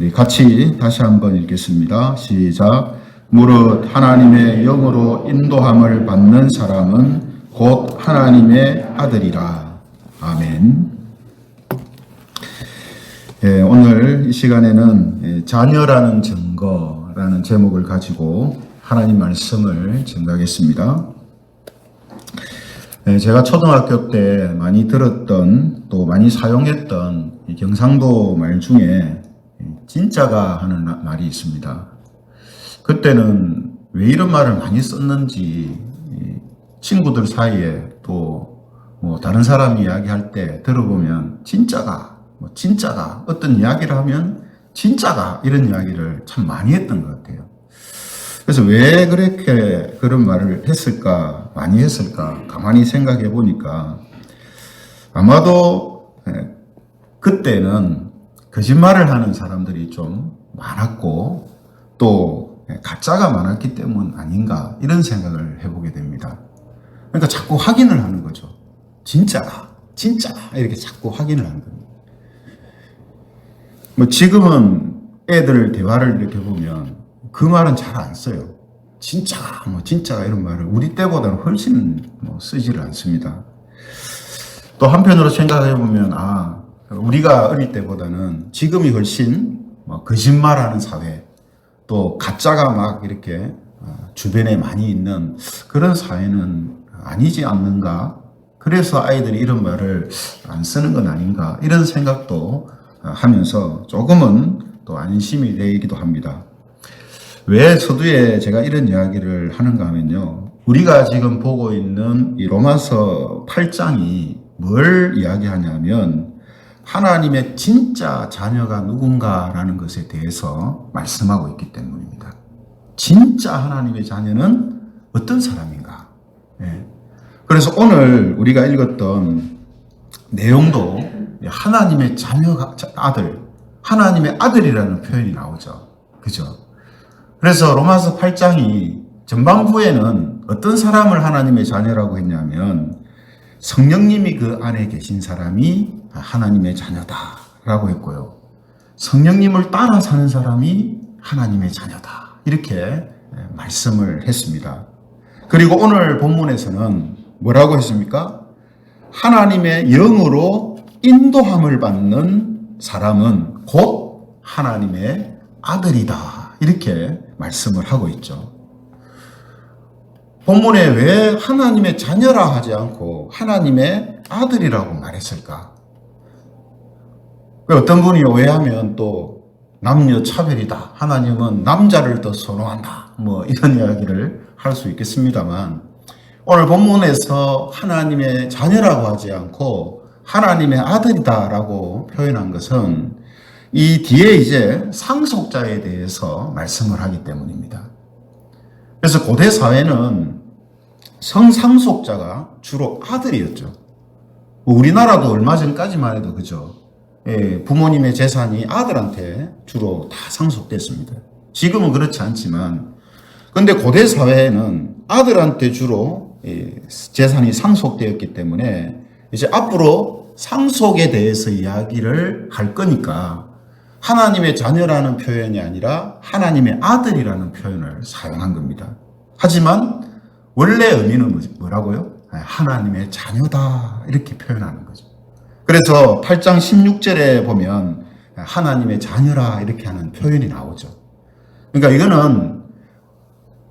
우리 같이 다시 한번 읽겠습니다. 시작. 무릇 하나님의 영으로 인도함을 받는 사람은 곧 하나님의 아들이라. 아멘. 오늘 이 시간에는 자녀라는 증거라는 제목을 가지고 하나님 말씀을 증거하겠습니다. 제가 초등학교 때 많이 들었던 또 많이 사용했던 이 경상도 말 중에 진짜가 하는 말이 있습니다. 그때는 왜 이런 말을 많이 썼는지 친구들 사이에 또 뭐 다른 사람이 이야기할 때 들어보면 진짜가 진짜가 어떤 이야기를 하면 진짜가 이런 이야기를 참 많이 했던 것 같아요. 그래서 왜 그렇게 그런 말을 했을까, 많이 했을까, 가만히 생각해 보니까 아마도 그때는 거짓말을 하는 사람들이 좀 많았고 또 가짜가 많았기 때문 아닌가 이런 생각을 해보게 됩니다. 그러니까 자꾸 확인을 하는 거죠. 진짜가 이렇게 자꾸 확인을 하는 겁니다. 지금은 애들 대화를 이렇게 보면 그 말은 잘 안 써요. 진짜가 이런 말을 우리 때보다는 훨씬 쓰지를 않습니다. 또 한편으로 생각해 보면 우리가 어릴 때보다는 지금이 훨씬 거짓말하는 사회, 또 가짜가 막 이렇게 주변에 많이 있는 그런 사회는 아니지 않는가? 그래서 아이들이 이런 말을 안 쓰는 건 아닌가? 이런 생각도 하면서 조금은 또 안심이 되기도 합니다. 왜 서두에 제가 이런 이야기를 하는가 하면요. 우리가 지금 보고 있는 이 로마서 8장이 뭘 이야기하냐면 하나님의 진짜 자녀가 누군가라는 것에 대해서 말씀하고 있기 때문입니다. 진짜 하나님의 자녀는 어떤 사람인가? 그래서 오늘 우리가 읽었던 내용도 하나님의 자녀가 아들, 하나님의 아들이라는 표현이 나오죠. 그죠? 그래서 로마서 8장이 전반부에는 어떤 사람을 하나님의 자녀라고 했냐면 성령님이 그 안에 계신 사람이 하나님의 자녀다라고 했고요. 성령님을 따라 사는 사람이 하나님의 자녀다. 이렇게 말씀을 했습니다. 그리고 오늘 본문에서는 뭐라고 했습니까? 하나님의 영으로 인도함을 받는 사람은 곧 하나님의 아들이다. 이렇게 말씀을 하고 있죠. 본문에 왜 하나님의 자녀라 하지 않고 하나님의 아들이라고 말했을까? 어떤 분이 오해하면 또 남녀 차별이다. 하나님은 남자를 더 선호한다. 이런 이야기를 할 수 있겠습니다만 오늘 본문에서 하나님의 자녀라고 하지 않고 하나님의 아들이다라고 표현한 것은 이 뒤에 이제 상속자에 대해서 말씀을 하기 때문입니다. 그래서 고대 사회는 성상속자가 주로 아들이었죠. 우리나라도 얼마 전까지만 해도 그죠. 부모님의 재산이 아들한테 주로 다 상속됐습니다. 지금은 그렇지 않지만, 근데 고대 사회에는 아들한테 주로 재산이 상속되었기 때문에 이제 앞으로 상속에 대해서 이야기를 할 거니까 하나님의 자녀라는 표현이 아니라 하나님의 아들이라는 표현을 사용한 겁니다. 하지만 원래 의미는 뭐라고요? 하나님의 자녀다 이렇게 표현하는 거죠. 그래서 8장 16절에 보면 하나님의 자녀라 이렇게 하는 표현이 나오죠. 그러니까 이거는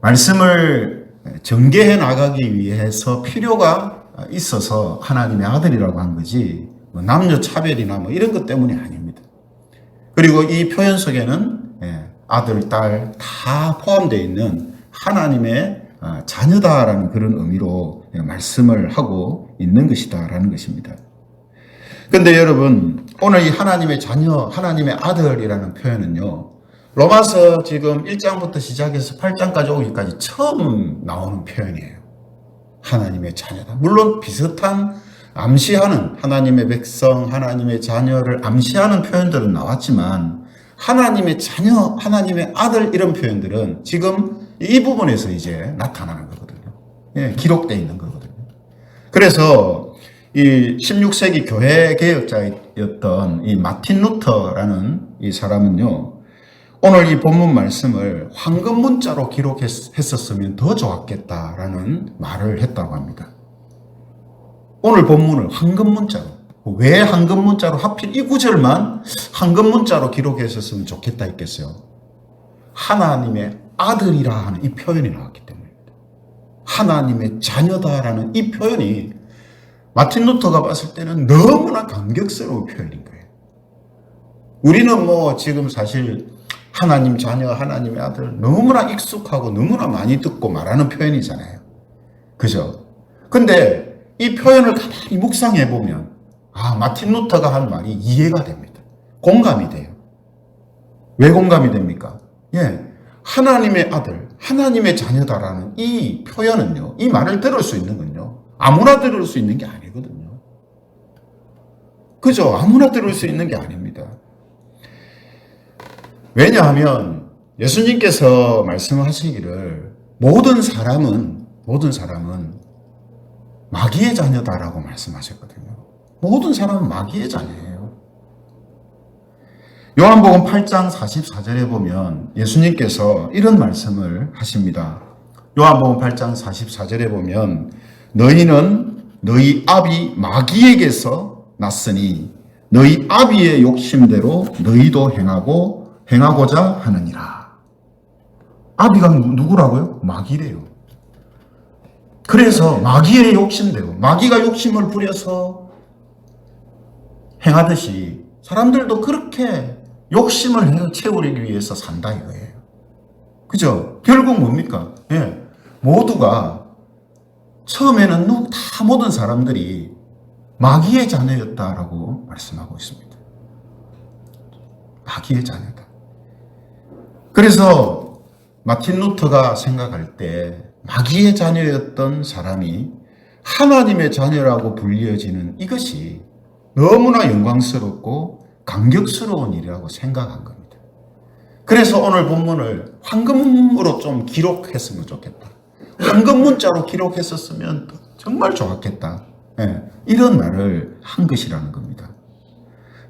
말씀을 전개해 나가기 위해서 필요가 있어서 하나님의 아들이라고 한 거지 남녀 차별이나 이런 것 때문이 아닙니다. 그리고 이 표현 속에는 아들, 딸 다 포함되어 있는 하나님의 자녀다라는 그런 의미로 말씀을 하고 있는 것이다라는 것입니다. 그런데 여러분, 오늘 이 하나님의 자녀, 하나님의 아들이라는 표현은요, 로마서 지금 1장부터 시작해서 8장까지 오기까지 처음 나오는 표현이에요. 하나님의 자녀다. 물론 비슷한 암시하는 하나님의 백성, 하나님의 자녀를 암시하는 표현들은 나왔지만 하나님의 자녀, 하나님의 아들 이런 표현들은 지금 이 부분에서 이제 나타나는 거거든요. 기록되어 있는 거거든요. 그래서 이 16세기 교회 개혁자였던 이 마틴 루터라는 이 사람은요, 오늘 이 본문 말씀을 황금 문자로 기록했었으면 더 좋았겠다라는 말을 했다고 합니다. 오늘 본문을 황금 문자로, 왜 황금 문자로 하필 이 구절만 황금 문자로 기록했었으면 좋겠다 했겠어요? 하나님의 아들이라 하는 이 표현이 나왔기 때문입니다. 하나님의 자녀다라는 이 표현이 마틴 루터가 봤을 때는 너무나 감격스러운 표현인 거예요. 우리는 뭐 지금 사실 하나님 자녀, 하나님의 아들 너무나 익숙하고 너무나 많이 듣고 말하는 표현이잖아요. 그죠? 근데 이 표현을 가만히 묵상해 보면 마틴 루터가 한 말이 이해가 됩니다. 공감이 돼요. 왜 공감이 됩니까? 하나님의 아들, 하나님의 자녀다라는 이 표현은요, 이 말을 들을 수 있는 건요, 아무나 들을 수 있는 게 아니거든요. 그죠? 아무나 들을 수 있는 게 아닙니다. 왜냐하면 예수님께서 말씀하시기를 모든 사람은 마귀의 자녀다라고 말씀하셨거든요. 모든 사람은 마귀의 자녀예요. 요한복음 8장 44절에 보면 예수님께서 이런 말씀을 하십니다. 요한복음 8장 44절에 보면 너희는 너희 아비 마귀에게서 났으니 너희 아비의 욕심대로 너희도 행하고자 하느니라. 아비가 누구라고요? 마귀래요. 그래서 마귀의 욕심대로, 마귀가 욕심을 부려서 행하듯이 사람들도 그렇게 욕심을 채우기 위해서 산다 이거예요. 그죠? 결국 뭡니까? 모두가 처음에는 다 모든 사람들이 마귀의 자녀였다라고 말씀하고 있습니다. 마귀의 자녀다. 그래서 마틴 루터가 생각할 때 마귀의 자녀였던 사람이 하나님의 자녀라고 불려지는 이것이 너무나 영광스럽고 감격스러운 일이라고 생각한 겁니다. 그래서 오늘 본문을 황금으로 좀 기록했으면 좋겠다. 황금 문자로 기록했었으면 정말 좋았겠다. 이런 말을 한 것이라는 겁니다.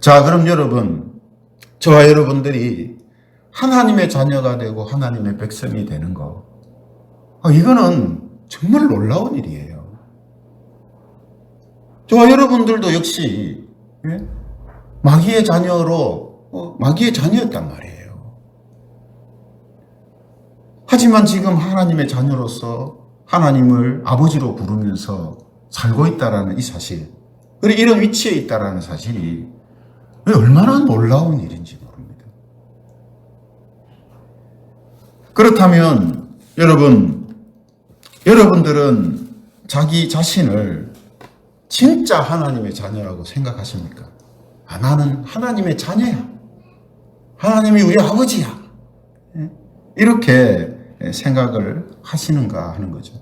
자, 그럼 여러분, 저와 여러분들이 하나님의 자녀가 되고 하나님의 백성이 되는 거, 이거는 정말 놀라운 일이에요. 저와 여러분들도 역시 마귀의 자녀로 마귀의 자녀였단 말이에요. 하지만 지금 하나님의 자녀로서 하나님을 아버지로 부르면서 살고 있다라는 이 사실, 그리고 이런 위치에 있다라는 사실이 얼마나 놀라운 일인지 모릅니다. 그렇다면 여러분들은 자기 자신을 진짜 하나님의 자녀라고 생각하십니까? 나는 하나님의 자녀야. 하나님이 우리 아버지야. 이렇게 생각을 하시는가 하는 거죠.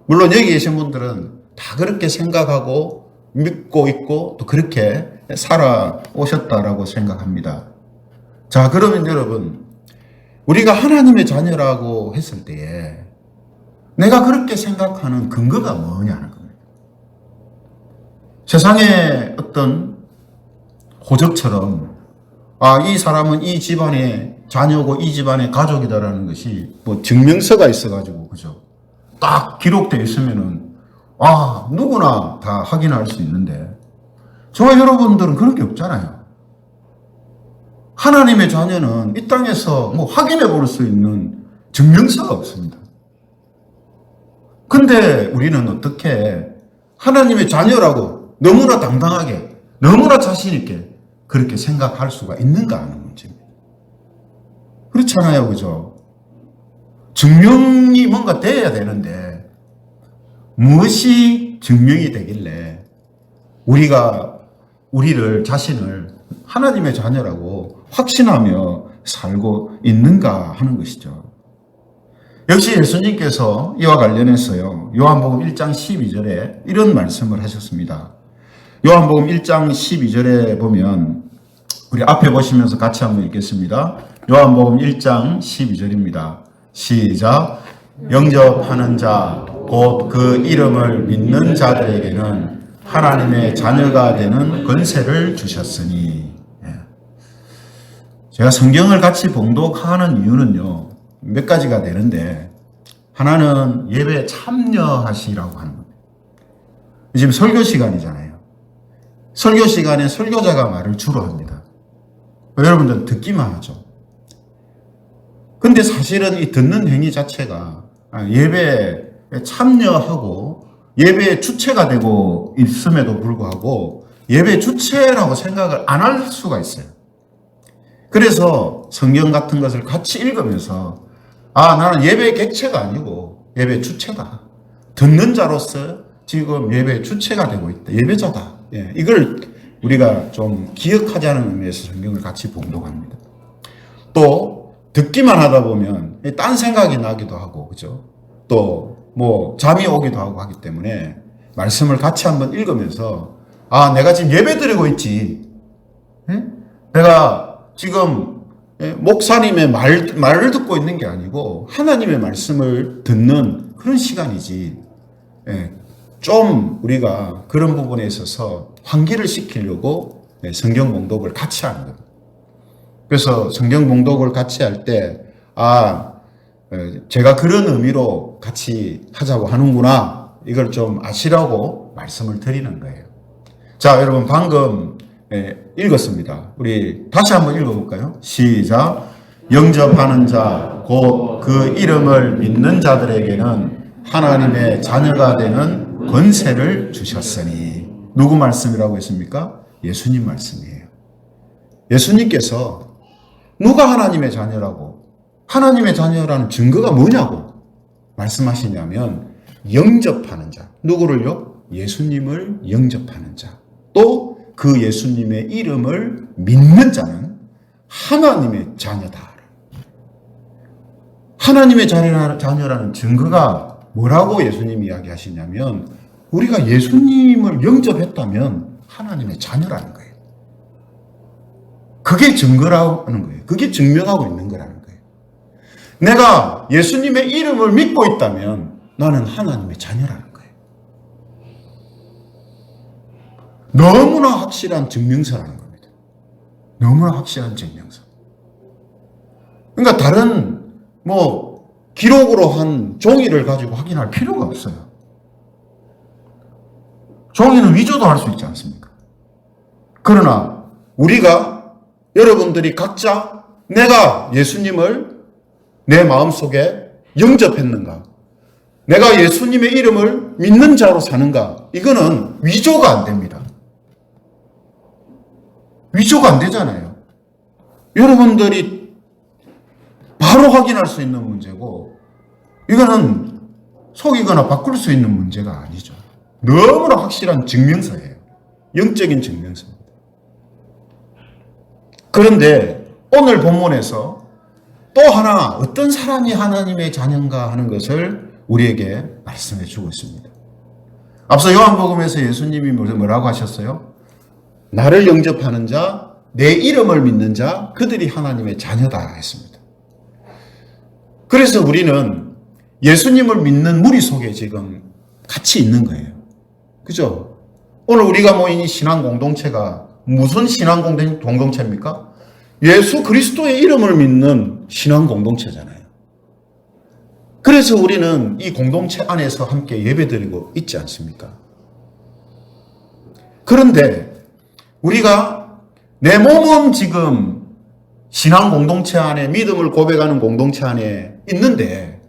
물론 여기 계신 분들은 다 그렇게 생각하고 믿고 있고 또 그렇게 살아오셨다라고 생각합니다. 자, 그러면 여러분, 우리가 하나님의 자녀라고 했을 때에 내가 그렇게 생각하는 근거가 뭐냐는 겁니다. 세상의 어떤 호적처럼 이 사람은 이 집안의 자녀고 이 집안의 가족이다라는 것이 뭐 증명서가 있어가지고 그죠? 딱 기록되어 있으면은 누구나 다 확인할 수 있는데 저와 여러분들은 그런 게 없잖아요. 하나님의 자녀는 이 땅에서 뭐 확인해 볼 수 있는 증명서가 없습니다. 근데 우리는 어떻게 하나님의 자녀라고 너무나 당당하게, 너무나 자신있게 그렇게 생각할 수가 있는가 하는 문제입니다. 그렇잖아요. 그죠? 증명이 뭔가 돼야 되는데 무엇이 증명이 되길래 우리를 자신을 하나님의 자녀라고 확신하며 살고 있는가 하는 것이죠. 역시 예수님께서 이와 관련해서요, 요한복음 1장 12절에 이런 말씀을 하셨습니다. 요한복음 1장 12절에 보면 우리 앞에 보시면서 같이 한번 읽겠습니다. 요한복음 1장 12절입니다. 시작. 영접하는 자, 곧 그 이름을 믿는 자들에게는 하나님의 자녀가 되는 권세를 주셨으니. 제가 성경을 같이 봉독하는 이유는요, 몇 가지가 되는데, 하나는 예배에 참여하시라고 하는 겁니다. 지금 설교 시간이잖아요. 설교 시간에 설교자가 말을 주로 합니다. 여러분들은 듣기만 하죠. 근데 사실은 이 듣는 행위 자체가 예배에 참여하고 예배의 주체가 되고 있음에도 불구하고 예배의 주체라고 생각을 안 할 수가 있어요. 그래서 성경 같은 것을 같이 읽으면서 나는 예배의 객체가 아니고 예배의 주체다. 듣는 자로서 지금 예배의 주체가 되고 있다. 예배자다. 이걸 우리가 좀 기억하자는 의미에서 성경을 같이 봉독합니다. 또 듣기만 하다 보면 딴 생각이 나기도 하고, 그죠? 또 뭐 잠이 오기도 하고 하기 때문에 말씀을 같이 한번 읽으면서 내가 지금 예배 드리고 있지. 내가 지금 목사님의 말을 듣고 있는 게 아니고 하나님의 말씀을 듣는 그런 시간이지. 좀 우리가 그런 부분에 있어서 환기를 시키려고 성경 봉독을 같이 하는 겁니다. 그래서 성경 봉독을 같이 할 때 제가 그런 의미로 같이 하자고 하는구나, 이걸 좀 아시라고 말씀을 드리는 거예요. 자, 여러분 방금 읽었습니다. 우리 다시 한번 읽어볼까요? 시작. 영접하는 자, 곧 그 이름을 믿는 자들에게는 하나님의 자녀가 되는 권세를 주셨으니. 누구 말씀이라고 했습니까? 예수님 말씀이에요. 예수님께서 누가 하나님의 자녀라고, 하나님의 자녀라는 증거가 뭐냐고 말씀하시냐면 영접하는 자. 누구를요? 예수님을 영접하는 자. 또 그 예수님의 이름을 믿는 자는 하나님의 자녀다. 하나님의 자녀라는 증거가 뭐라고 예수님이 이야기하시냐면 우리가 예수님을 영접했다면 하나님의 자녀라는 거예요. 그게 증거라는 거예요. 그게 증명하고 있는 거라는 거예요. 내가 예수님의 이름을 믿고 있다면 나는 하나님의 자녀라는 거예요. 너무나 확실한 증명서라는 겁니다. 너무나 확실한 증명서. 그러니까 다른 기록으로 한 종이를 가지고 확인할 필요가 없어요. 종이는 위조도 할 수 있지 않습니까? 그러나 우리가, 여러분들이 각자 내가 예수님을 내 마음속에 영접했는가, 내가 예수님의 이름을 믿는 자로 사는가, 이거는 위조가 안 됩니다. 위조가 안 되잖아요. 여러분들이 바로 확인할 수 있는 문제고, 이거는 속이거나 바꿀 수 있는 문제가 아니죠. 너무나 확실한 증명서예요. 영적인 증명서입니다. 그런데 오늘 본문에서 또 하나 어떤 사람이 하나님의 자녀인가 하는 것을 우리에게 말씀해 주고 있습니다. 앞서 요한복음에서 예수님이 뭐라고 하셨어요? 나를 영접하는 자, 내 이름을 믿는 자, 그들이 하나님의 자녀다 했습니다. 그래서 우리는 예수님을 믿는 무리 속에 지금 같이 있는 거예요. 그죠? 오늘 우리가 모인 이 신앙 공동체가 무슨 신앙 공동체입니까? 예수 그리스도의 이름을 믿는 신앙 공동체잖아요. 그래서 우리는 이 공동체 안에서 함께 예배드리고 있지 않습니까? 그런데 우리가 내 몸은 지금 신앙 공동체 안에, 믿음을 고백하는 공동체 안에 있는데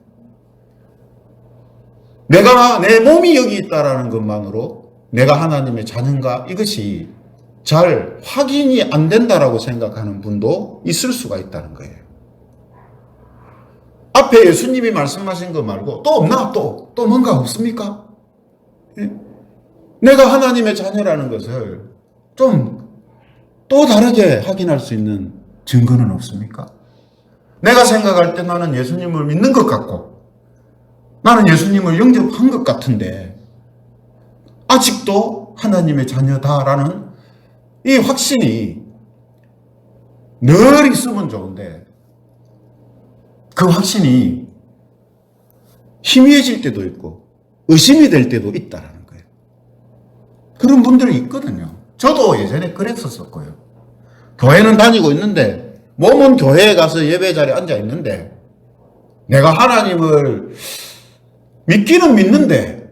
내가 내 몸이 여기 있다라는 것만으로 내가 하나님의 자녀인가, 이것이 잘 확인이 안 된다라고 생각하는 분도 있을 수가 있다는 거예요. 앞에 예수님이 말씀하신 거 말고 또 없나? 또 뭔가 없습니까? 내가 하나님의 자녀라는 것을 좀 또 다르게 확인할 수 있는 증거는 없습니까? 내가 생각할 때 나는 예수님을 믿는 것 같고 나는 예수님을 영접한 것 같은데 아직도 하나님의 자녀다라는 이 확신이 늘 있으면 좋은데 그 확신이 희미해질 때도 있고 의심이 될 때도 있다라는 거예요. 그런 분들이 있거든요. 저도 예전에 그랬었고요. 교회는 다니고 있는데 몸은 교회에 가서 예배 자리에 앉아 있는데 내가 하나님을 믿기는 믿는데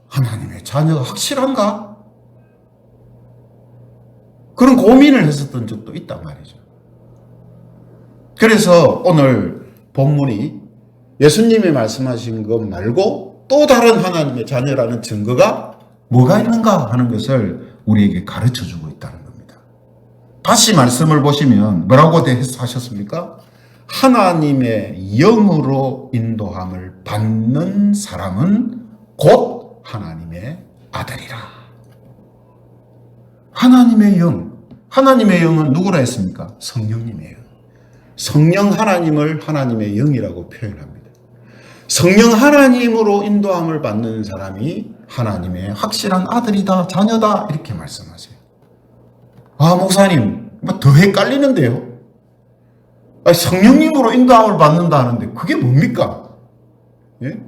하나님의 자녀가 확실한가? 그런 고민을 했었던 적도 있단 말이죠. 그래서 오늘 본문이 예수님이 말씀하신 것 말고 또 다른 하나님의 자녀라는 증거가 뭐가 있는가 하는 것을 우리에게 가르쳐주고 있다는 겁니다. 다시 말씀을 보시면 뭐라고 하셨습니까? 하나님의 영으로 인도함을 받는 사람은 곧 하나님의 아들이라. 하나님의 영. 하나님의 영은 누구라 했습니까? 성령님이에요. 성령 하나님을 하나님의 영이라고 표현합니다. 성령 하나님으로 인도함을 받는 사람이 하나님의 확실한 아들이다, 자녀다 이렇게 말씀하세요. 아, 목사님, 더 헷갈리는데요. 성령님으로 인도함을 받는다는데 그게 뭡니까? 예?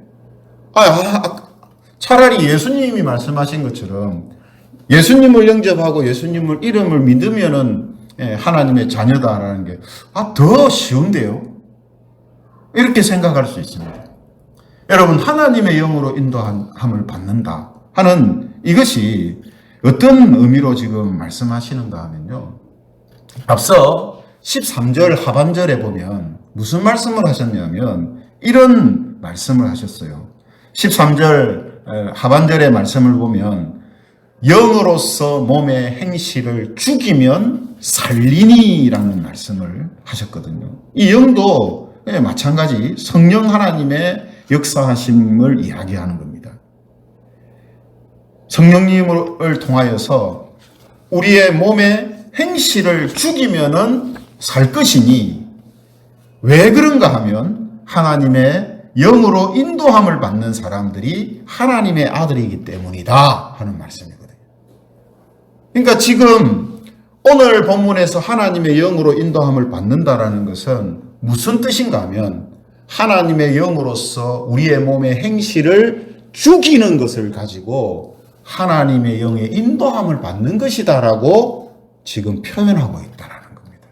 차라리 예수님이 말씀하신 것처럼 예수님을 영접하고 예수님을 이름을 믿으면은 하나님의 자녀다라는 게 더 쉬운데요. 이렇게 생각할 수 있습니다. 여러분, 하나님의 영으로 인도함을 받는다 하는 이것이 어떤 의미로 지금 말씀하시는가 하면요. 앞서 13절 하반절에 보면 무슨 말씀을 하셨냐면 이런 말씀을 하셨어요. 13절 하반절의 말씀을 보면 영으로서 몸의 행실을 죽이면 살리니라는 말씀을 하셨거든요. 이 영도 마찬가지 성령 하나님의 역사하심을 이야기하는 겁니다. 성령님을 통하여서 우리의 몸의 행실을 죽이면은 살 것이니 왜 그런가 하면 하나님의 영으로 인도함을 받는 사람들이 하나님의 아들이기 때문이다 하는 말씀이거든요. 그러니까 지금 오늘 본문에서 하나님의 영으로 인도함을 받는다라는 것은 무슨 뜻인가 하면 하나님의 영으로서 우리의 몸의 행실을 죽이는 것을 가지고 하나님의 영의 인도함을 받는 것이다라고 지금 표현하고 있다라는 겁니다.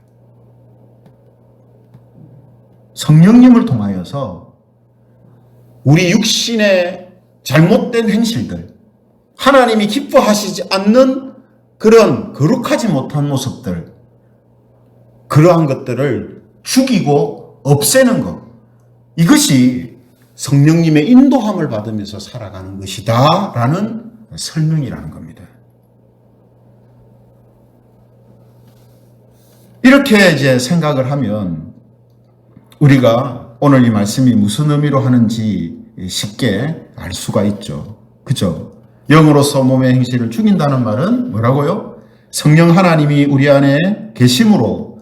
성령님을 통하여서 우리 육신의 잘못된 행실들, 하나님이 기뻐하시지 않는 그런 거룩하지 못한 모습들, 그러한 것들을 죽이고 없애는 것, 이것이 성령님의 인도함을 받으면서 살아가는 것이다 라는 설명이라는 겁니다. 이렇게 이제 생각을 하면 우리가 오늘 이 말씀이 무슨 의미로 하는지 쉽게 알 수가 있죠. 그죠? 영으로서 몸의 행실을 죽인다는 말은 뭐라고요? 성령 하나님이 우리 안에 계심으로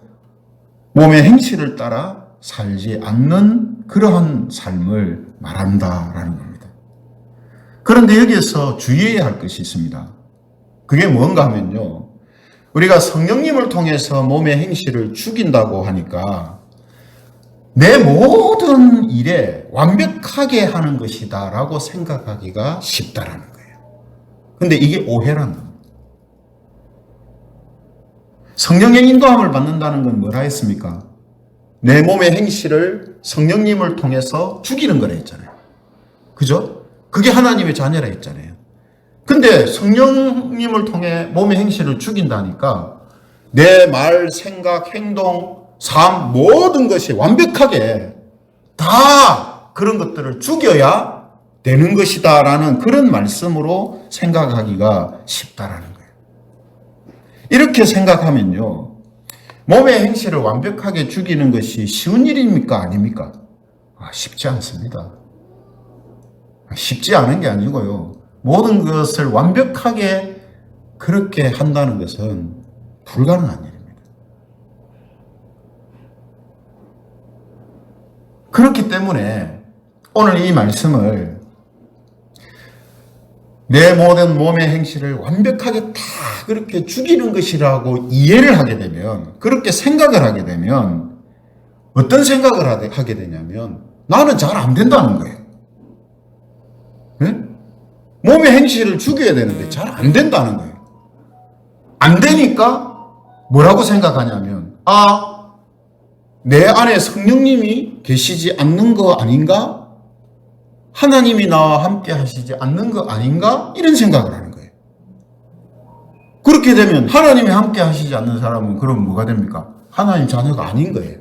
몸의 행실을 따라 살지 않는 그러한 삶을 말한다라는 겁니다. 그런데 여기에서 주의해야 할 것이 있습니다. 그게 뭔가 하면요. 우리가 성령님을 통해서 몸의 행실을 죽인다고 하니까 내 모든 일에 완벽하게 하는 것이다 라고 생각하기가 쉽다라는 거예요. 근데 이게 오해라는 겁니다. 성령의 인도함을 받는다는 건 뭐라 했습니까? 내 몸의 행실을 성령님을 통해서 죽이는 거라 했잖아요. 그죠? 그게 하나님의 자녀라 했잖아요. 근데 성령님을 통해 몸의 행실을 죽인다니까 내 말, 생각, 행동, 삶 모든 것이 완벽하게 다 그런 것들을 죽여야 되는 것이다 라는 그런 말씀으로 생각하기가 쉽다라는 거예요. 이렇게 생각하면요. 몸의 행실을 완벽하게 죽이는 것이 쉬운 일입니까? 아닙니까? 쉽지 않습니다. 쉽지 않은 게 아니고요. 모든 것을 완벽하게 그렇게 한다는 것은 불가능한 일입니다. 그렇기 때문에 오늘 이 말씀을 내 모든 몸의 행실을 완벽하게 다 그렇게 죽이는 것이라고 이해를 하게 되면, 그렇게 생각을 하게 되면 어떤 생각을 하게 되냐면 나는 잘 안 된다는 거예요. 네? 몸의 행실을 죽여야 되는데 잘 안 된다는 거예요. 안 되니까 뭐라고 생각하냐면 내 안에 성령님이 계시지 않는 거 아닌가? 하나님이 나와 함께 하시지 않는 거 아닌가? 이런 생각을 하는 거예요. 그렇게 되면 하나님이 함께 하시지 않는 사람은 그럼 뭐가 됩니까? 하나님 자녀가 아닌 거예요.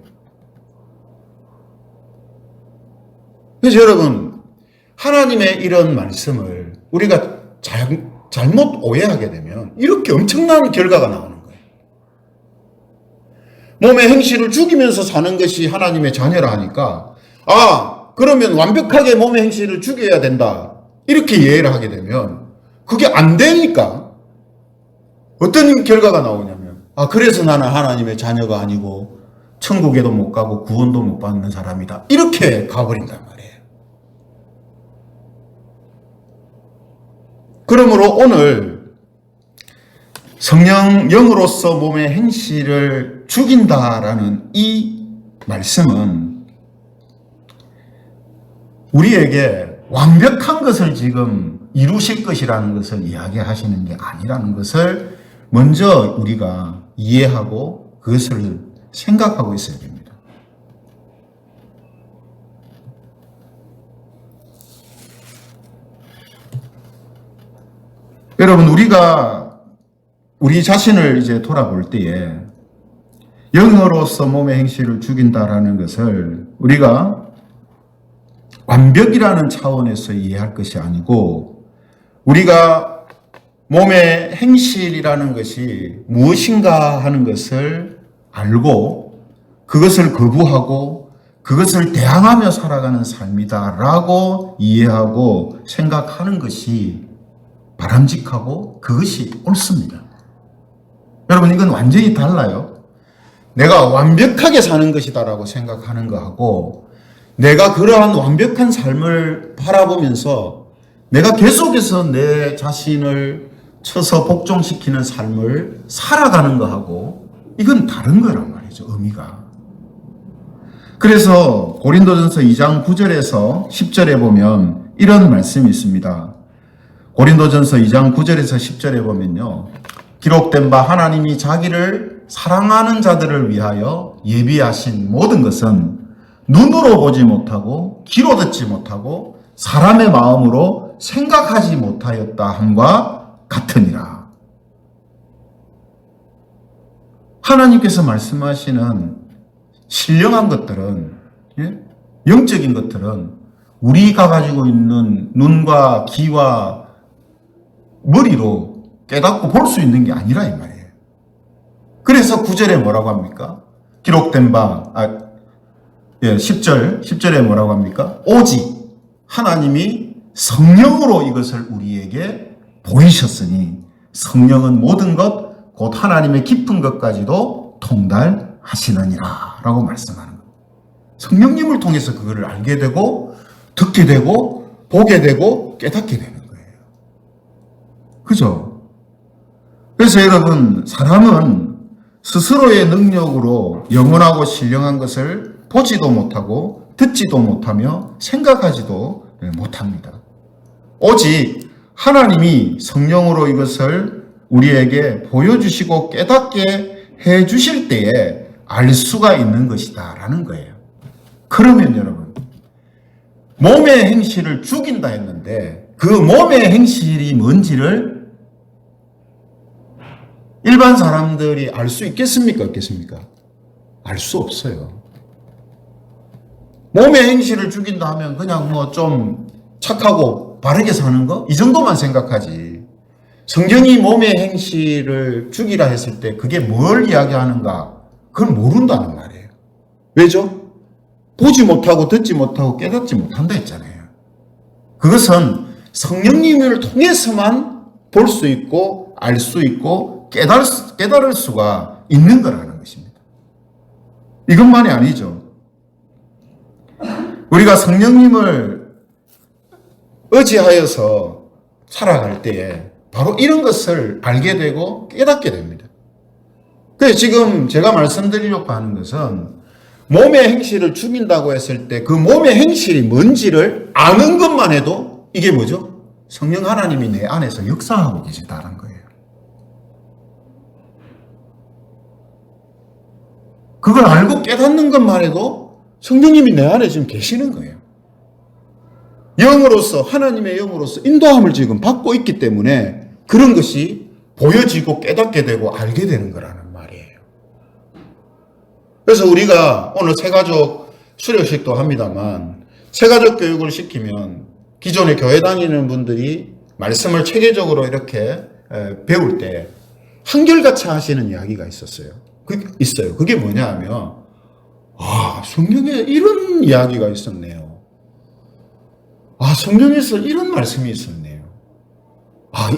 그래서 여러분, 하나님의 이런 말씀을 우리가 잘못 오해하게 되면 이렇게 엄청난 결과가 나오는 거예요. 몸의 행실을 죽이면서 사는 것이 하나님의 자녀라 하니까, 그러면 완벽하게 몸의 행실을 죽여야 된다, 이렇게 이해를 하게 되면 그게 안 되니까 어떤 결과가 나오냐면, 그래서 나는 하나님의 자녀가 아니고 천국에도 못 가고 구원도 못 받는 사람이다, 이렇게 가버린단 말이에요. 그러므로 오늘 성령 영으로서 몸의 행실을 죽인다라는 이 말씀은 우리에게 완벽한 것을 지금 이루실 것이라는 것을 이야기하시는 게 아니라는 것을 먼저 우리가 이해하고 그것을 생각하고 있어야 됩니다. 여러분, 우리가 우리 자신을 이제 돌아볼 때에 영으로서 몸의 행실을 죽인다라는 것을 우리가 완벽이라는 차원에서 이해할 것이 아니고, 우리가 몸의 행실이라는 것이 무엇인가 하는 것을 알고 그것을 거부하고 그것을 대항하며 살아가는 삶이다라고 이해하고 생각하는 것이 바람직하고 그것이 옳습니다. 여러분, 이건 완전히 달라요. 내가 완벽하게 사는 것이다라고 생각하는 거하고, 내가 그러한 완벽한 삶을 바라보면서 내가 계속해서 내 자신을 쳐서 복종시키는 삶을 살아가는 거하고, 이건 다른 거란 말이죠, 의미가. 그래서 고린도전서 2장 9절에서 10절에 보면 이런 말씀이 있습니다. 고린도전서 2장 9절에서 10절에 보면요, 기록된 바 하나님이 자기를 사랑하는 자들을 위하여 예비하신 모든 것은 눈으로 보지 못하고 귀로 듣지 못하고 사람의 마음으로 생각하지 못하였다 함과 같으니라. 하나님께서 말씀하시는 신령한 것들은, 영적인 것들은 우리가 가지고 있는 눈과 귀와 머리로 깨닫고 볼 수 있는 게 아니라 이 말이에요. 그래서 9절에 뭐라고 합니까? 기록된 바, 10절에 뭐라고 합니까? 오직 하나님이 성령으로 이것을 우리에게 보이셨으니 성령은 모든 것, 곧 하나님의 깊은 것까지도 통달하시느니라 라고 말씀하는 거예요. 성령님을 통해서 그거를 알게 되고 듣게 되고 보게 되고 깨닫게 되는 거예요. 그죠? 그래서 여러분, 사람은 스스로의 능력으로 영원하고 신령한 것을 보지도 못하고 듣지도 못하며 생각하지도 못합니다. 오직 하나님이 성령으로 이것을 우리에게 보여주시고 깨닫게 해주실 때에 알 수가 있는 것이다 라는 거예요. 그러면 여러분, 몸의 행실을 죽인다 했는데 그 몸의 행실이 뭔지를 일반 사람들이 알 수 있겠습니까? 없겠습니까? 알 수 없어요. 몸의 행실을 죽인다 하면 그냥 뭐 좀 착하고 바르게 사는 거? 이 정도만 생각하지. 성경이 몸의 행실을 죽이라 했을 때 그게 뭘 이야기하는가? 그걸 모른다는 말이에요. 왜죠? 보지 못하고 듣지 못하고 깨닫지 못한다 했잖아요. 그것은 성령님을 통해서만 볼 수 있고 알 수 있고 깨달을 수가 있는 거라는 것입니다. 이것만이 아니죠. 우리가 성령님을 의지하여서 살아갈 때에 바로 이런 것을 알게 되고 깨닫게 됩니다. 그래서 지금 제가 말씀드리려고 하는 것은 몸의 행실을 죽인다고 했을 때 그 몸의 행실이 뭔지를 아는 것만 해도 이게 뭐죠? 성령 하나님이 내 안에서 역사하고 계시다는 거예요. 그걸 알고 깨닫는 것만 해도 성령님이 내 안에 지금 계시는 거예요. 영으로서, 하나님의 영으로서 인도함을 지금 받고 있기 때문에 그런 것이 보여지고 깨닫게 되고 알게 되는 거라는 말이에요. 그래서 우리가 오늘 새가족 수료식도 합니다만 새가족 교육을 시키면 기존에 교회 다니는 분들이 말씀을 체계적으로 이렇게 배울 때 한결같이 하시는 이야기가 있어요. 그게 뭐냐 하면, 성경에 이런 이야기가 있었네요. 성경에서 이런 말씀이 있었네요.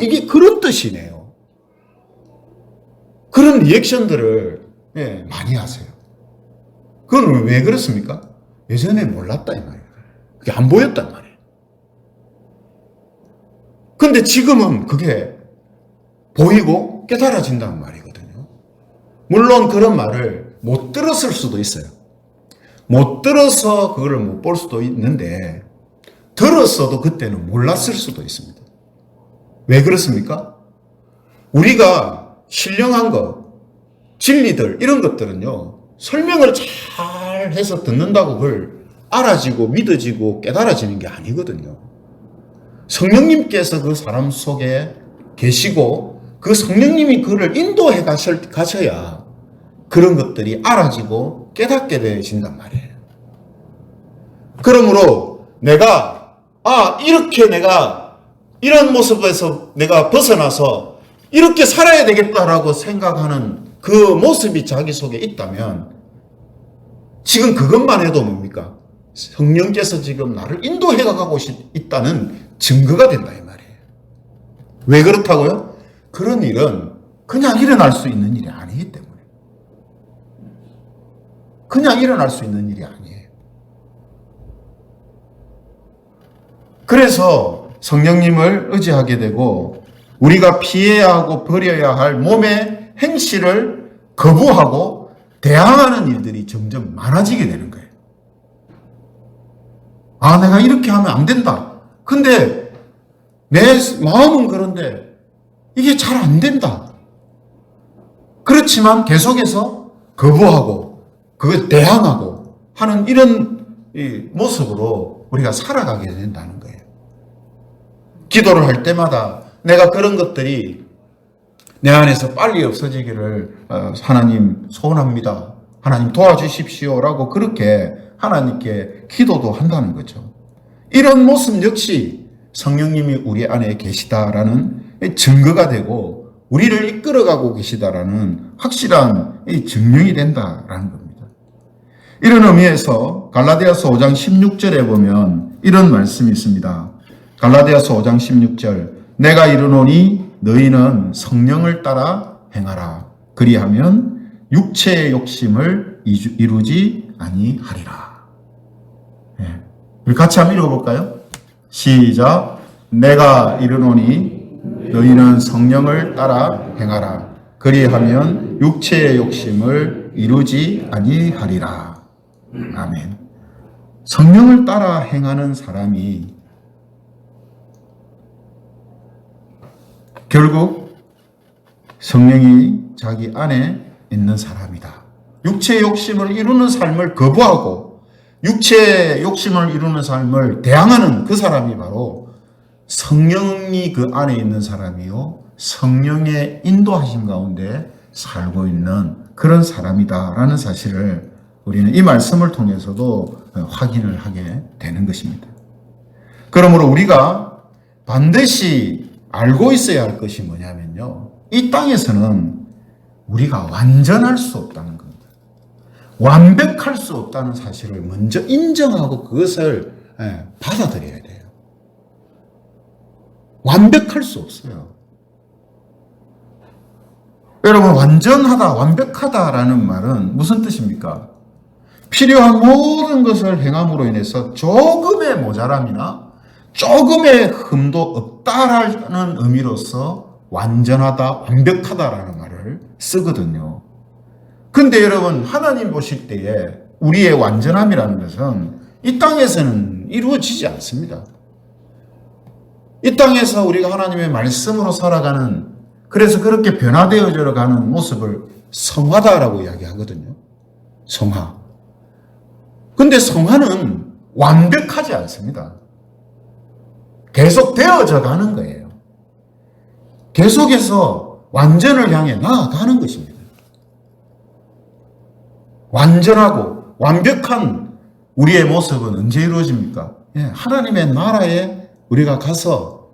이게 그런 뜻이네요. 그런 리액션들을 많이 하세요. 그건 왜 그렇습니까? 예전에 몰랐다 이 말이에요. 그게 안 보였단 말이에요. 근데 지금은 그게 보이고 깨달아진다는 말이거든요. 물론 그런 말을 못 들었을 수도 있어요. 못 들어서 그거를 못 볼 수도 있는데 들었어도 그때는 몰랐을 수도 있습니다. 왜 그렇습니까? 우리가 신령한 것, 진리들 이런 것들은요. 설명을 잘 해서 듣는다고 그걸 알아지고 믿어지고 깨달아지는 게 아니거든요. 성령님께서 그 사람 속에 계시고 그 성령님이 그를 인도해 가셔야 그런 것들이 알아지고 깨닫게 되어진단 말이에요. 그러므로 이렇게 내가 이런 모습에서 내가 벗어나서 이렇게 살아야 되겠다라고 생각하는 그 모습이 자기 속에 있다면 지금 그것만 해도 뭡니까? 성령께서 지금 나를 인도해 가고 있다는 증거가 된다 이 말이에요. 왜 그렇다고요? 그런 일은 그냥 일어날 수 있는 일이 아니기 때문에. 그냥 일어날 수 있는 일이 아니에요. 그래서 성령님을 의지하게 되고 우리가 피해야 하고 버려야 할 몸의 행실을 거부하고 대항하는 일들이 점점 많아지게 되는 거예요. 내가 이렇게 하면 안 된다. 근데 내 마음은 그런데 이게 잘 안 된다. 그렇지만 계속해서 거부하고 그걸 대항하고 하는 이런 모습으로 우리가 살아가게 된다는 거예요. 기도를 할 때마다 내가 그런 것들이 내 안에서 빨리 없어지기를 하나님 소원합니다. 하나님 도와주십시오라고 그렇게 하나님께 기도도 한다는 거죠. 이런 모습 역시 성령님이 우리 안에 계시다라는 증거가 되고 우리를 이끌어가고 계시다라는 확실한 증명이 된다라는 겁니다. 이런 의미에서 갈라디아서 5장 16절에 보면 이런 말씀이 있습니다. 갈라디아서 5장 16절 내가 이르노니 너희는 성령을 따라 행하라. 그리하면 육체의 욕심을 이루지 아니하리라. 우리 같이 한번 읽어볼까요? 시작. 내가 이르노니 너희는 성령을 따라 행하라. 그리하면 육체의 욕심을 이루지 아니하리라. 아멘. 성령을 따라 행하는 사람이 결국 성령이 자기 안에 있는 사람이다. 육체의 욕심을 이루는 삶을 거부하고 육체의 욕심을 이루는 삶을 대항하는 그 사람이 바로 성령이 그 안에 있는 사람이요. 성령의 인도하심 가운데 살고 있는 그런 사람이다라는 사실을 우리는 이 말씀을 통해서도 확인을 하게 되는 것입니다. 그러므로 우리가 반드시 알고 있어야 할 것이 뭐냐면요. 이 땅에서는 우리가 완전할 수 없다는 겁니다. 완벽할 수 없다는 사실을 먼저 인정하고 그것을 받아들여야 돼요. 완벽할 수 없어요. 여러분, 완전하다, 완벽하다라는 말은 무슨 뜻입니까? 필요한 모든 것을 행함으로 인해서 조금의 모자람이나 조금의 흠도 없다라는 의미로서 완전하다, 완벽하다라는 말을 쓰거든요. 근데 여러분, 하나님 보실 때에 우리의 완전함이라는 것은 이 땅에서는 이루어지지 않습니다. 이 땅에서 우리가 하나님의 말씀으로 살아가는, 그래서 그렇게 변화되어져 가는 모습을 성화다라고 이야기하거든요. 성화. 근데 성화는 완벽하지 않습니다. 계속 되어져 가는 거예요. 계속해서 완전을 향해 나아가는 것입니다. 완전하고 완벽한 우리의 모습은 언제 이루어집니까? 하나님의 나라에 우리가 가서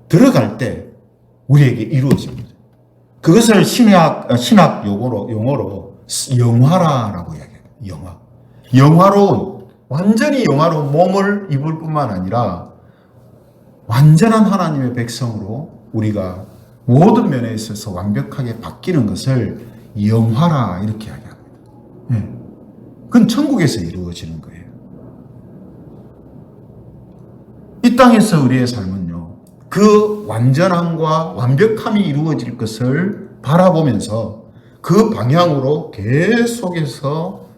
들어갈 때 우리에게 이루어집니다. 그것을 신학 용어로 영화라고 이야기해요. 영화로운, 완전히 영화로운 몸을 입을 뿐만 아니라 완전한 하나님의 백성으로 우리가 모든 면에 있어서 완벽하게 바뀌는 것을 영화라 이렇게 이야기합니다. 그건 천국에서 이루어지는 거예요. 이 땅에서 우리의 삶은요, 그 완전함과 완벽함이 이루어질 것을 바라보면서 그 방향으로 계속해서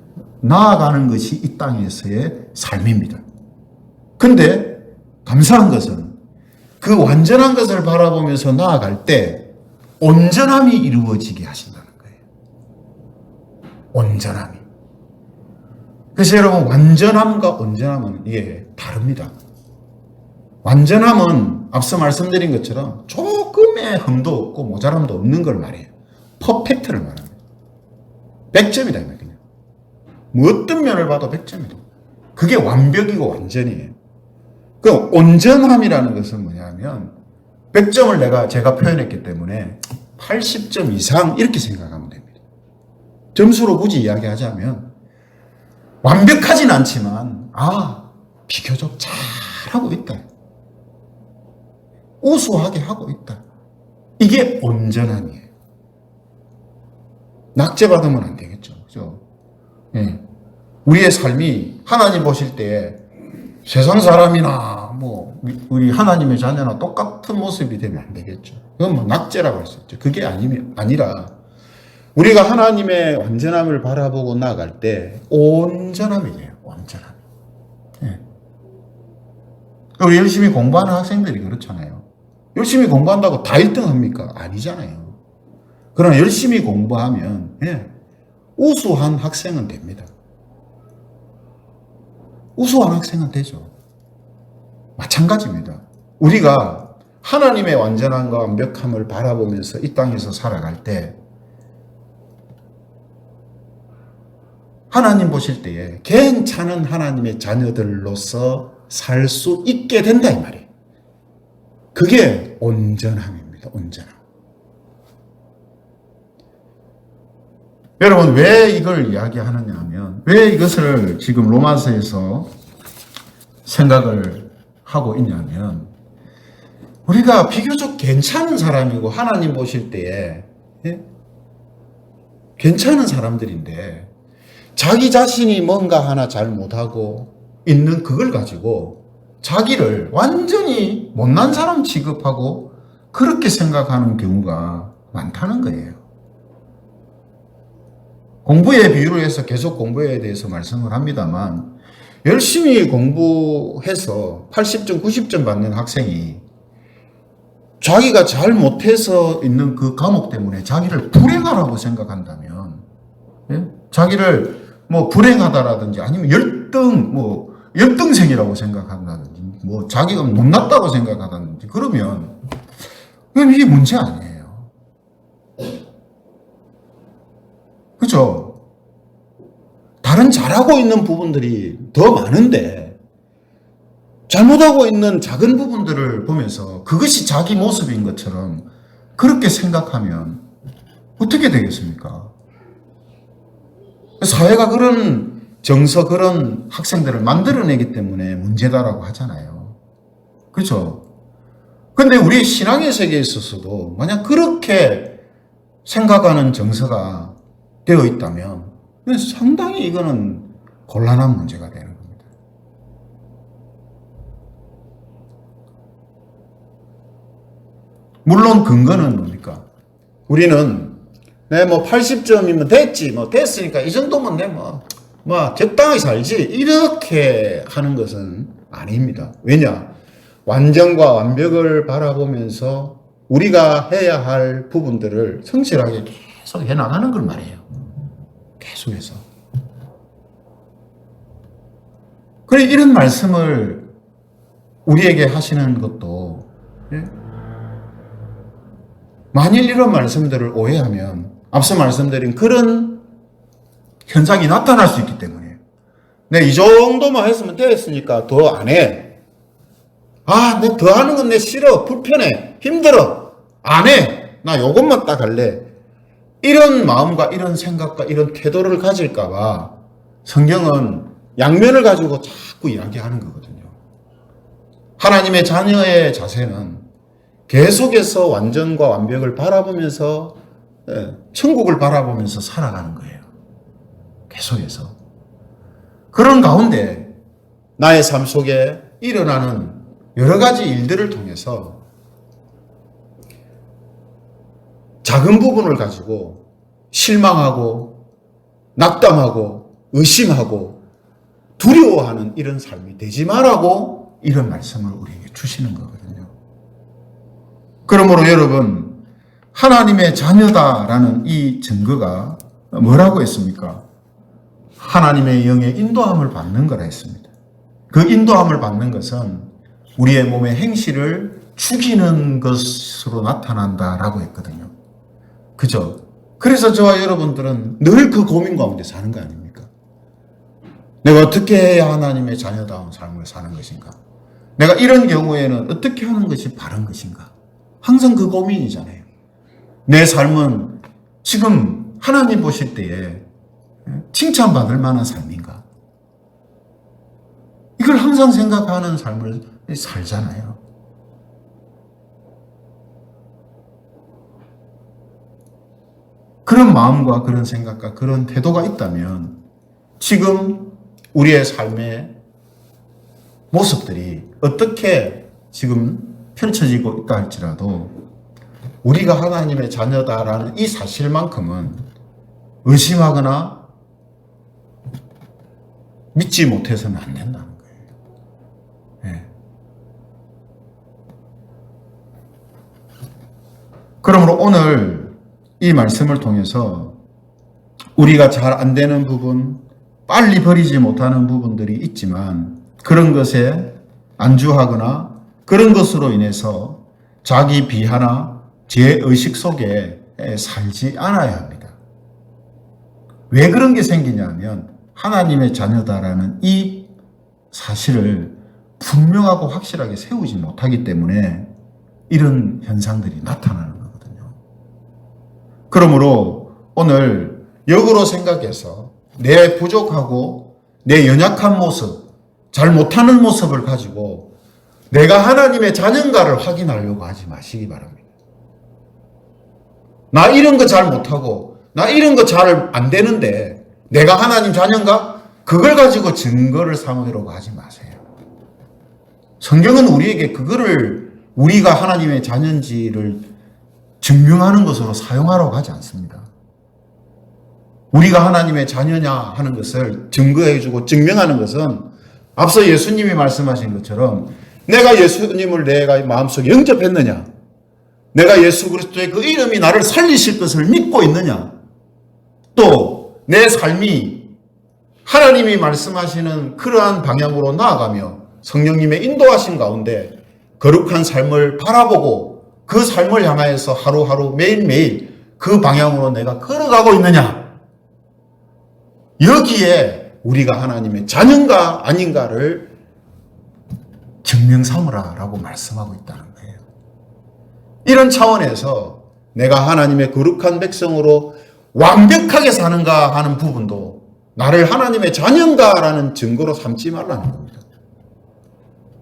나아가는 것이 이 땅에서의 삶입니다. 근데 감사한 것은 그 완전한 것을 바라보면서 나아갈 때 온전함이 이루어지게 하신다는 거예요. 온전함이. 그래서 여러분, 완전함과 온전함은 이게 다릅니다. 완전함은 앞서 말씀드린 것처럼 조금의 흠도 없고 모자람도 없는 걸 말해요. 퍼펙트를 말합니다. 100점이다. 그냥. 뭐 어떤 면을 봐도 100점이다. 그게 완벽이고 완전이에요. 그 온전함이라는 것은 뭐냐면 100점을 제가 표현했기 때문에 80점 이상 이렇게 생각하면 됩니다. 점수로 굳이 이야기하자면 완벽하진 않지만 비교적 잘하고 있다. 우수하게 하고 있다. 이게 온전함이에요. 낙제받으면 안 되겠죠. 그죠? 예. 우리의 삶이 하나님 보실 때 세상 사람이나 우리 하나님의 자녀나 똑같은 모습이 되면 안 되겠죠. 그건 낙제라고 할 수 있죠. 그게 아니라 우리가 하나님의 완전함을 바라보고 나아갈 때 온전함이에요. 온전함. 예. 우리 열심히 공부하는 학생들이 그렇잖아요. 열심히 공부한다고 다 1등 합니까? 아니잖아요. 그러나 열심히 공부하면 우수한 학생은 됩니다. 우수한 학생은 되죠. 마찬가지입니다. 우리가 하나님의 완전함과 완벽함을 바라보면서 이 땅에서 살아갈 때 하나님 보실 때에 괜찮은 하나님의 자녀들로서 살 수 있게 된다 이 말이에요. 그게 온전함입니다. 온전함. 여러분, 왜 이걸 이야기하느냐 하면, 왜 이것을 지금 로마서에서 생각을 하고 있냐면, 우리가 비교적 괜찮은 사람이고 하나님 보실 때에 괜찮은 사람들인데 자기 자신이 뭔가 하나 잘 못하고 있는 그걸 가지고 자기를 완전히 못난 사람 취급하고 그렇게 생각하는 경우가 많다는 거예요. 공부의 비유로 해서 계속 공부에 대해서 말씀을 합니다만 열심히 공부해서 80점, 90점 받는 학생이 자기가 잘 못해서 있는 그 과목 때문에 자기를 불행하라고 생각한다면, 자기를 불행하다라든지 아니면 열등생이라고 생각한다든지 자기가 못났다고 생각하다든지 그러면 이게 문제 아니에요. 그렇죠? 다른 잘하고 있는 부분들이 더 많은데 잘못하고 있는 작은 부분들을 보면서 그것이 자기 모습인 것처럼 그렇게 생각하면 어떻게 되겠습니까? 사회가 그런 정서, 그런 학생들을 만들어내기 때문에 문제다라고 하잖아요. 그렇죠? 근데 우리 신앙의 세계에 있어서도 만약 그렇게 생각하는 정서가 되어 있다면 상당히 이거는 곤란한 문제가 되는 겁니다. 물론 근거는 뭡니까? 우리는 80점이면 됐지, 됐으니까 이 정도면 적당히 살지, 이렇게 하는 것은 아닙니다. 왜냐? 완전과 완벽을 바라보면서 우리가 해야 할 부분들을 성실하게 계속 해나가는 걸 말해요. 계속해서. 그래, 이런 말씀을 우리에게 하시는 것도, 예? 만일 이런 말씀들을 오해하면 앞서 말씀드린 그런 현상이 나타날 수 있기 때문이에요. 내 이 정도만 했으면 됐으니까 더 안 해. 아, 내 더 하는 건 내 싫어. 불편해. 힘들어. 안 해. 나 요것만 딱 할래. 이런 마음과 이런 생각과 이런 태도를 가질까봐 성경은 양면을 가지고 자꾸 이야기하는 거거든요. 하나님의 자녀의 자세는 계속해서 완전과 완벽을 바라보면서 천국을 바라보면서 살아가는 거예요. 계속해서. 그런 가운데 나의 삶 속에 일어나는 여러 가지 일들을 통해서 작은 부분을 가지고 실망하고 낙담하고 의심하고 두려워하는 이런 삶이 되지 말라고 이런 말씀을 우리에게 주시는 거거든요. 그러므로 여러분, 하나님의 자녀다라는 이 증거가 뭐라고 했습니까? 하나님의 영의 인도함을 받는 거라 했습니다. 그 인도함을 받는 것은 우리의 몸의 행실을 죽이는 것으로 나타난다라고 했거든요. 그죠? 그래서 저와 여러분들은 늘 그 고민 가운데 사는 거 아닙니까? 내가 어떻게 해야 하나님의 자녀다운 삶을 사는 것인가? 내가 이런 경우에는 어떻게 하는 것이 바른 것인가? 항상 그 고민이잖아요. 내 삶은 지금 하나님 보실 때에 칭찬받을 만한 삶인가? 이걸 항상 생각하는 삶을 살잖아요. 그런 마음과 그런 생각과 그런 태도가 있다면 지금 우리의 삶의 모습들이 어떻게 지금 펼쳐지고 있다 할지라도 우리가 하나님의 자녀다라는 이 사실만큼은 의심하거나 믿지 못해서는 안 된다는 거예요. 네. 그러므로 오늘 이 말씀을 통해서 우리가 잘 안 되는 부분, 빨리 버리지 못하는 부분들이 있지만 그런 것에 안주하거나 그런 것으로 인해서 자기 비하나 죄의식 속에 살지 않아야 합니다. 왜 그런 게 생기냐면 하나님의 자녀다라는 이 사실을 분명하고 확실하게 세우지 못하기 때문에 이런 현상들이 나타나는 거거든요. 그러므로 오늘 역으로 생각해서 내 부족하고 내 연약한 모습, 잘 못하는 모습을 가지고 내가 하나님의 자녀인가를 확인하려고 하지 마시기 바랍니다. 나 이런 거 잘 못하고 나 이런 거 잘 안 되는데 내가 하나님 자녀인가? 그걸 가지고 증거를 삼으려고 하지 마세요. 성경은 우리에게 그거를 우리가 하나님의 자녀인지를 증명하는 것으로 사용하라고 하지 않습니다. 우리가 하나님의 자녀냐 하는 것을 증거해주고 증명하는 것은 앞서 예수님이 말씀하신 것처럼 내가 예수님을 내가 마음속에 영접했느냐, 내가 예수 그리스도의 그 이름이 나를 살리실 것을 믿고 있느냐, 또 내 삶이 하나님이 말씀하시는 그러한 방향으로 나아가며 성령님의 인도하신 가운데 거룩한 삶을 바라보고 그 삶을 향하여서 하루하루 매일매일 그 방향으로 내가 걸어가고 있느냐, 여기에 우리가 하나님의 자녀인가 아닌가를 증명 삼으라라고 말씀하고 있다는 거예요. 이런 차원에서 내가 하나님의 거룩한 백성으로 완벽하게 사는가 하는 부분도 나를 하나님의 자녀인가라는 증거로 삼지 말라는 겁니다.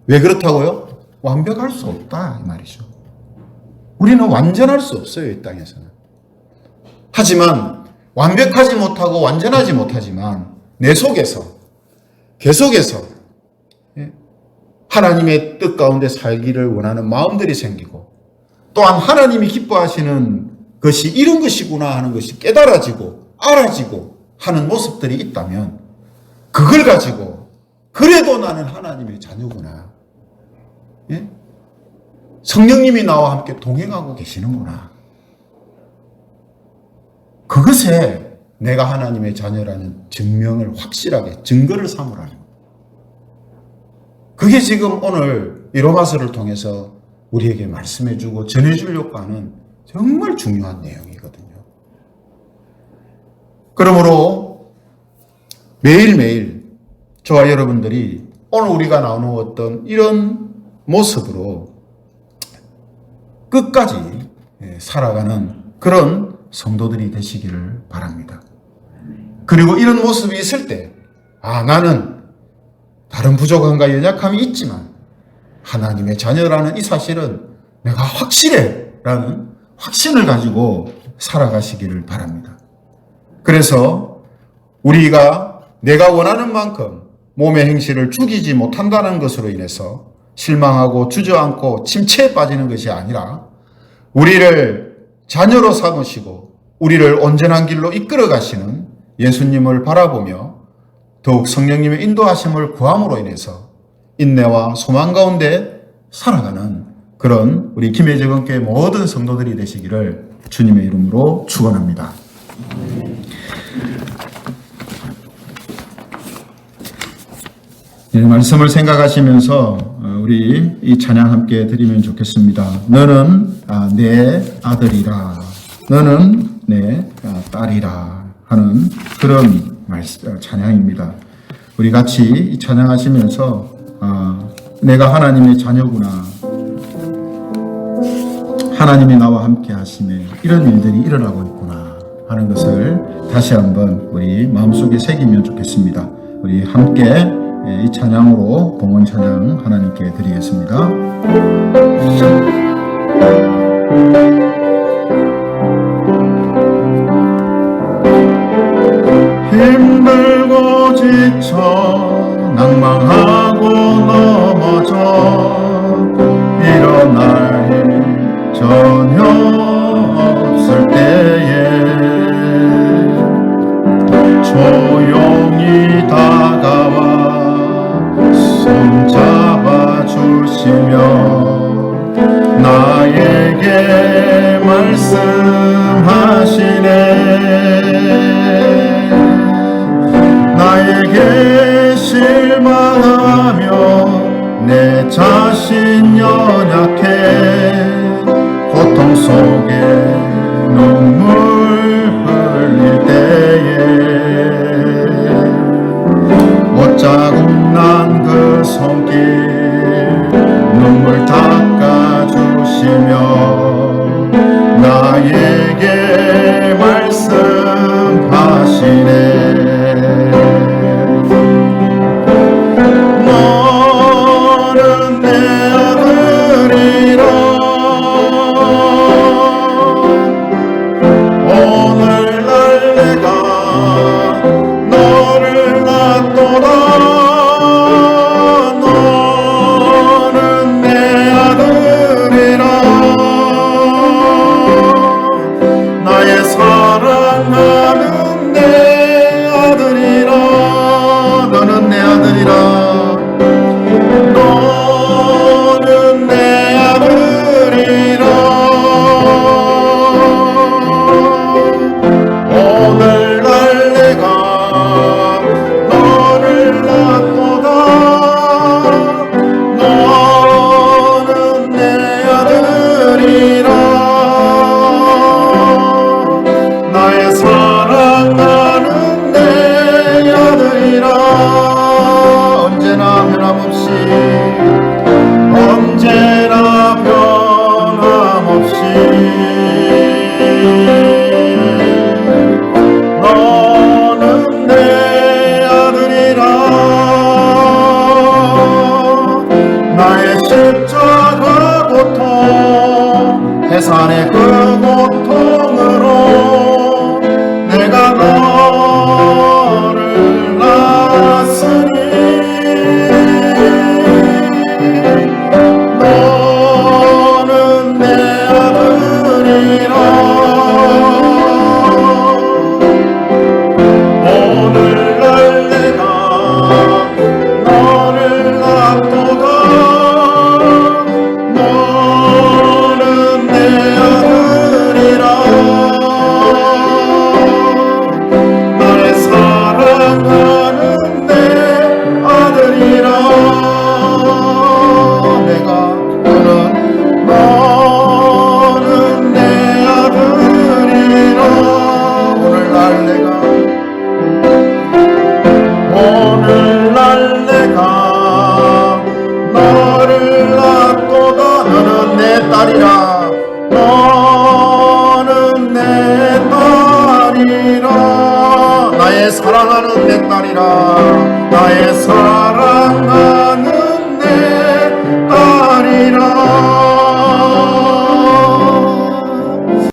왜 그렇다고요? 완벽할 수 없다 이 말이죠. 우리는 완전할 수 없어요, 이 땅에서는. 하지만 완벽하지 못하고 완전하지 못하지만 내 속에서 계속해서 하나님의 뜻 가운데 살기를 원하는 마음들이 생기고 또한 하나님이 기뻐하시는 것이 이런 것이구나 하는 것이 깨달아지고 알아지고 하는 모습들이 있다면 그걸 가지고 그래도 나는 하나님의 자녀구나. 예? 성령님이 나와 함께 동행하고 계시는구나. 그것에 내가 하나님의 자녀라는 증명을 확실하게 증거를 삼으라는 거예요. 그게 지금 오늘 이 로마서를 통해서 우리에게 말씀해주고 전해주려고 하는 정말 중요한 내용이거든요. 그러므로 매일매일 저와 여러분들이 오늘 우리가 나누었던 이런 모습으로 끝까지 살아가는 그런 성도들이 되시기를 바랍니다. 그리고 이런 모습이 있을 때, 나는 다른 부족함과 연약함이 있지만 하나님의 자녀라는 이 사실은 내가 확실해 라는 확신을 가지고 살아가시기를 바랍니다. 그래서 우리가 내가 원하는 만큼 몸의 행실을 죽이지 못한다는 것으로 인해서 실망하고 주저앉고 침체에 빠지는 것이 아니라 우리를 자녀로 삼으시고 우리를 온전한 길로 이끌어 가시는 예수님을 바라보며 더욱 성령님의 인도하심을 구함으로 인해서 인내와 소망 가운데 살아가는 그런 우리 김혜재건 교회 모든 성도들이 되시기를 주님의 이름으로 축원합니다. 말씀을 생각하시면서 우리 이 찬양 함께 드리면 좋겠습니다. 너는 내 아들이라, 너는 내 딸이라 하는 그런 찬양입니다. 우리 같이 이 찬양하시면서 내가 하나님의 자녀구나, 하나님이 나와 함께 하시네, 이런 일들이 일어나고 있구나 하는 것을 다시 한번 우리 마음속에 새기면 좋겠습니다. 우리 함께 이 찬양으로 봉헌 찬양 하나님께 드리겠습니다. 힘들고 지쳐 낭망하고 넘어져 일어날 힘 전혀 없을 때에 조용히 다가와 손 잡아주시며 나에게 말씀하시네. 나에게 실망하며 내 자신 연약해 고통 속에 눈물 흘릴 때에 못자국 난 그 손길 눈물 닦아주시며 나에게 말씀하시네. 너는 내 아들이라 오늘날 내가 너를 낳도다. 너는 내 아들이라 나의 사랑하는 내 나의 사랑하는 내 딸이라 나의 사랑하는 내 딸이라